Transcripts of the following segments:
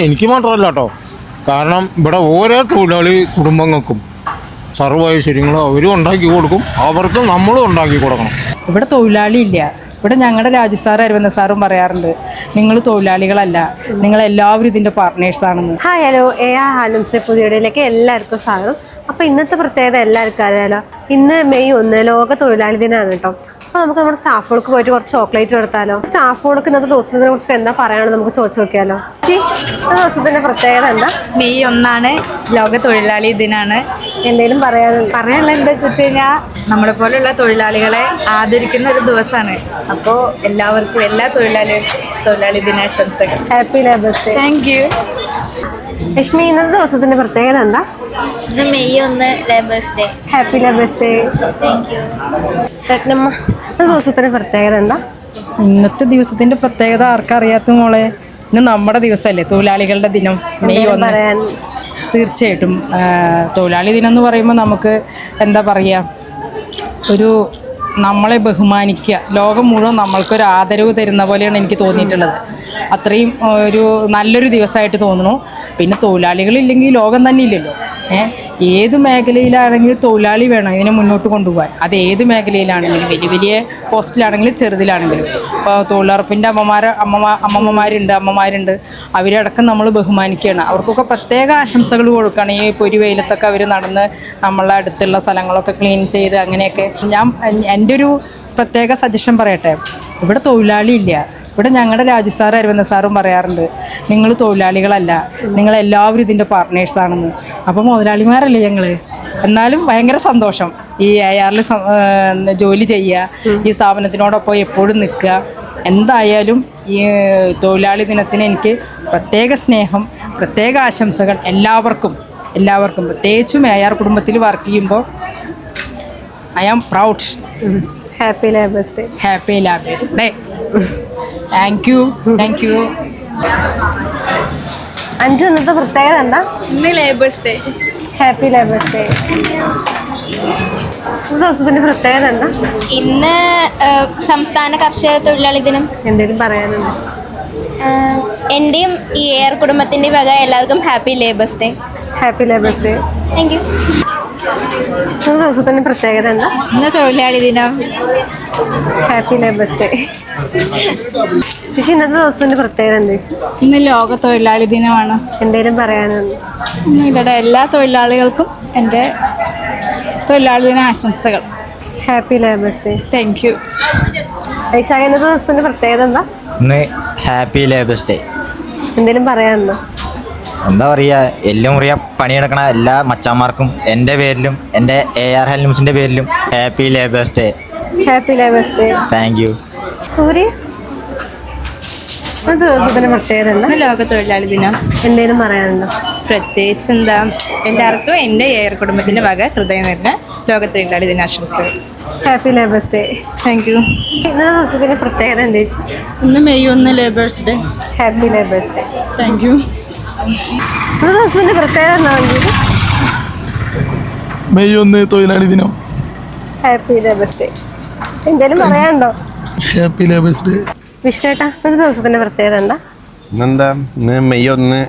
എനിക്ക് മാത്രമല്ല കേട്ടോ, കാരണം ഇവിടെ ഓരോ തൊഴിലാളി കുടുംബങ്ങൾക്കും സർവ്വ ഐശ്വര്യങ്ങളും അവരും ഉണ്ടാക്കി കൊടുക്കും, അവർക്ക് നമ്മളും ഉണ്ടാക്കി കൊടുക്കണം. ഇവിടെ തൊഴിലാളി ഇല്ല. ഇവിടെ ഞങ്ങളുടെ രാജു സാർ അരവിന്ദ സാറും പറയാറുണ്ട്, നിങ്ങൾ തൊഴിലാളികളല്ല, നിങ്ങളെല്ലാവരും ഇതിൻ്റെ പാർട്ട്നേഴ്സാണെന്ന്. ഹായ് ഹലോ, ഹാലംസിലെ പുതിയ വീഡിയോയിലേക്ക് എല്ലാവർക്കും സ്വാഗതം. അപ്പോൾ ഇന്നത്തെ പ്രത്യേകത എല്ലാവർക്കും അറിയാലോ, ഇന്ന് മെയ് 1 ലോക തൊഴിലാളി ദിനമാണ് കേട്ടോ. അപ്പോൾ നമുക്ക് നമ്മുടെ സ്റ്റാഫുകൾക്ക് പോയിട്ട് കുറച്ച് ചോക്ലേറ്റ് കൊടുത്താലോ. സ്റ്റാഫുകൾക്ക് ഇന്നത്തെ ദിവസത്തിനെ കുറിച്ച് എന്താ പറയാണെന്ന് നമുക്ക് ചോദിച്ചു നോക്കിയാലോ. ഇന്നത്തെ ദിവസത്തിൻ്റെ പ്രത്യേകത എന്താ? മെയ് 1 ലോക തൊഴിലാളി ദിനാണ്. എന്തെങ്കിലും പറയാനുള്ള എന്താ വെച്ച് കഴിഞ്ഞാൽ, നമ്മളെ പോലെയുള്ള തൊഴിലാളികളെ ആദരിക്കുന്ന ഒരു ദിവസമാണ്. അപ്പോൾ എല്ലാവർക്കും എല്ലാ തൊഴിലാളി ദിനാശംസകൾ. Happy labours day. Thank you. Lakshmi, ഇന്നത്തെ ദിവസത്തിന്റെ പ്രത്യേകത എന്താ? ഇത് May 1 labours day. Happy labours day. Thank you. Ratnamma, ഇന്നത്തെ ദിവസത്തിന്റെ പ്രത്യേകത എന്താ? ഇന്നത്തെ ദിവസത്തിൻ്റെ പ്രത്യേകത ആർക്കറിയാത്ത മോളെ, ഇന്ന് നമ്മുടെ ദിവസമല്ലേ, തൊഴിലാളികളുടെ ദിനം മെയ് 1. തീർച്ചയായിട്ടും തൊഴിലാളി ദിനം എന്ന് പറയുമ്പോൾ നമുക്ക് എന്താ പറയുക, ഒരു നമ്മളെ ബഹുമാനിക്കുക, ലോകം മുഴുവൻ നമ്മൾക്കൊരു ആദരവ് തരുന്ന പോലെയാണ് എനിക്ക് തോന്നിയിട്ടുള്ളത്. അത്രയും ഒരു നല്ലൊരു ദിവസമായിട്ട് തോന്നുന്നു. പിന്നെ തൊഴിലാളികളില്ലെങ്കിൽ ലോകം തന്നെ ഇല്ലല്ലോ. ഏത് മേഖലയിലാണെങ്കിലും തൊഴിലാളി വേണം ഇതിനെ മുന്നോട്ട് കൊണ്ടുപോകാൻ. അത് ഏത് മേഖലയിലാണെങ്കിലും, വലിയ വലിയ പോസ്റ്റിലാണെങ്കിലും ചെറുതിലാണെങ്കിലും. ഇപ്പോൾ തൊഴിലുറപ്പിൻ്റെ അമ്മമാരുണ്ട്, അവരടക്കം നമ്മൾ ബഹുമാനിക്കുകയാണ്. അവർക്കൊക്കെ പ്രത്യേക ആശംസകൾ കൊടുക്കുകയാണ്. ഈ പൊരി വെയിലത്തൊക്കെ അവർ നടന്ന് നമ്മളെ അടുത്തുള്ള സ്ഥലങ്ങളൊക്കെ ക്ലീൻ ചെയ്ത് അങ്ങനെയൊക്കെ. എൻ്റെ ഒരു പ്രത്യേക സജഷൻ പറയട്ടെ, ഇവിടെ തൊഴിലാളി ഇല്ല. ഇവിടെ ഞങ്ങളുടെ രാജു സാർ അരവിന്ദ സാറും പറയാറുണ്ട്, നിങ്ങൾ തൊഴിലാളികളല്ല, നിങ്ങളെല്ലാവരും ഇതിൻ്റെ പാർട്ട്നേഴ്സാണെന്ന്. അപ്പോൾ മുതലാളിമാരല്ലേ ഞങ്ങൾ. എന്നാലും ഭയങ്കര സന്തോഷം ഈ ARൽ ജോലി ചെയ്യുക, ഈ സ്ഥാപനത്തിനോടൊപ്പം എപ്പോഴും നിൽക്കുക. എന്തായാലും ഈ തൊഴിലാളി ദിനത്തിന് എനിക്ക് പ്രത്യേക സ്നേഹം, പ്രത്യേക ആശംസകൾ എല്ലാവർക്കും. പ്രത്യേകിച്ചും AR കുടുംബത്തിൽ വർക്ക് ചെയ്യുമ്പോൾ I am proud. Happy labours day. Happy labours day. Thank you. Anju, ഇന്നത്തെ പ്രത്യേകത എന്താ? ഇന്ന് labours day. Happy labours day. ദിവസത്തിന്റെ പ്രത്യേകത എന്താ? ഇന്ന് സംസ്ഥാന കർഷക തൊഴിലാളി ദിനം. എന്തെങ്കിലും പറയാനുണ്ടോ? എൻ്റെയും ഈ AR കുടുംബത്തിൻ്റെ വക എല്ലാവർക്കും happy labours day. Happy labours day. Thank U. ദിവസത്തിന്റെ പ്രത്യേകത എന്താ? ഇന്ന് തൊഴിലാളി ദിനം. Happy labours day. ചേച്ചി, ഇന്നത്തെ ദിവസത്തിന്റെ പ്രത്യേകത എന്താ? ഇന്ന് ലോക തൊഴിലാളി ദിനമാണ്. എന്തെങ്കിലും പറയാനുണ്ടോ? ഇവിടെ എല്ലാ തൊഴിലാളികൾക്കും എൻ്റെ തൊഴിലാളി ദിന ആശംസകൾ. Happy labours day. Thank you. Vaishakha, ഇന്നത്തെ ദിവസത്തിന്റെ പ്രത്യേകത എന്താ? ഇന്ന് ഹാപ്പി ലേബേഴ്സ് ഡേ. എന്തെങ്കിലും പറയാനുണ്ടോ? എന്താ പറയുക, എല്ലാം മുറിയ പണിയെടുക്കണ എല്ലാ മച്ചാന്മാർക്കും എൻ്റെ പേരിലും എൻ്റെ AR ഹാലംസിൻ്റെ പേരിലും happy labours day. Happy labours day. Thank you. Surya, ഇന്നത്തെ ദിവസത്തിന്റെ പ്രത്യേകത എന്താ? ഇന്ന് ലോക തൊഴിലാളി ദിനം. എന്തെങ്കിലും പറയാനുണ്ടോ? പ്രത്യേകിച്ച് എന്താ, എല്ലാവർക്കും എൻ്റെ AR കുടുംബത്തിൻ്റെ വക ഹൃദയം നിറഞ്ഞ ലോക തൊഴിലാളി ദിനാശംസകൾ. Happy labours day. Thank you. ഇന്നത്തെ ദിവസത്തിന്റെ പ്രത്യേകത എന്തേ? ഇന്ന് May 1 labours day. Happy labours day. Thank you. ഇന്നത്തെ ദിവസത്തിന്റെ പ്രത്യേകത എന്താ? മെയ് 1 തൊഴിലാളി ദിനം. Happy labours day. എന്തെങ്കിലും പറയാനുണ്ടോ? Happy labours day. വിഷ്ണുട്ടാ, ഇന്നത്തെ ദിവസത്തിന്റെ പ്രത്യേകത എന്താ? ഇന്നെന്താ, ഇന്ന് മെയ് 1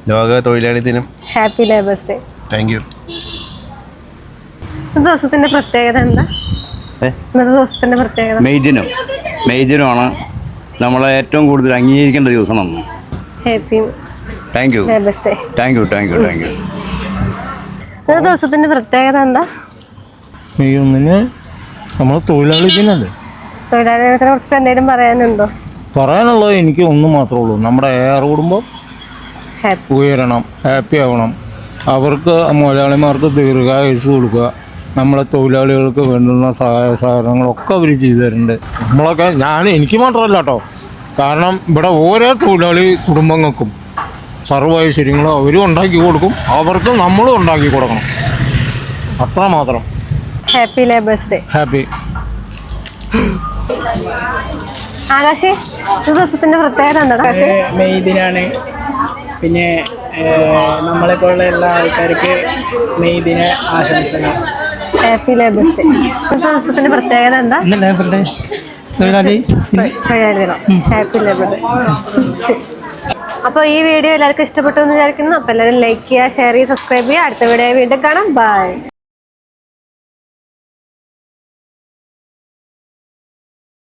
ലോക തൊഴിലാളി ദിനം. Happy labours day. Thank you. ഇന്നത്തെ ദിവസത്തിന്റെ പ്രത്യേകത എന്താ? ഇന്നത്തെ ദിവസത്തിന്റെ പ്രത്യേകത മെയ് ദിനമാണ് നമ്മളെ ഏറ്റവും കൂടുതൽ അംഗീകരിക്കേണ്ട ദിവസമാണ്. Happy thank you. Labours day. Thank you. ഇന്നത്തെ ദിവസത്തിന്റെ പ്രത്യേകത എന്താ? മെയ് 1 നമ്മൾ തൊഴിലാളി ദിനല്ലേ. തൊഴിലാളി ദിനത്തിനെ കുറിച്ച് എന്തെങ്കിലും പറയാനുണ്ടോ? പറയാനുള്ളത് എനിക്ക് ഒന്ന് മാത്രമേ ഉള്ളൂ, നമ്മുടെ AR കുടുംബം ഉയരണം, ഹാപ്പി ആവണം. അവർക്ക് മുതലാളിമാർക്ക് ദീർഘായുസ് കൊടുക്കുക. നമ്മളെ തൊഴിലാളികൾക്ക് വേണ്ടുന്ന സഹായ സഹകരണങ്ങളൊക്കെ അവർ ചെയ്തു തരുന്നുണ്ട്. നമ്മളൊക്കെ എനിക്ക് മാത്രമല്ല കേട്ടോ, കാരണം ഇവിടെ ഓരോ തൊഴിലാളി കുടുംബങ്ങൾക്കും സർവ്വ ഐശ്വര്യങ്ങളും അവരും ഉണ്ടാക്കി കൊടുക്കും, അവർക്ക് നമ്മളും ഉണ്ടാക്കി കൊടുക്കണം. അത്ര മാത്രം. Happy labours day. Happy. Akash, ഈ ദിവസത്തിന്റെ പ്രത്യേകത എന്താ? ആകാശ്, മെയ് ദിനാണ്. പിന്നെ നമ്മളെപ്പോലുള്ള എല്ലാ ആൾക്കാർക്ക് മെയ് ദിന ആശംസകൾ. Happy labours day. ഇന്നത്തെ ദിവസത്തിന്റെ പ്രത്യേകത എന്താ? തൊഴിലാളി തൊഴിലാളി ദിനം. Happy labour day. അപ്പോൾ ഈ വീഡിയോ എല്ലാവർക്കും ഇഷ്ടപ്പെട്ടു എന്ന് വിചാരിക്കുന്നു. അപ്പോൾ എല്ലാവരും ലൈക്ക് ചെയ്യുക, ഷെയർ ചെയ്യുക, സബ്സ്ക്രൈബ് ചെയ്യുക. അടുത്ത വീഡിയോ വീണ്ടും കാണാം. ബൈ.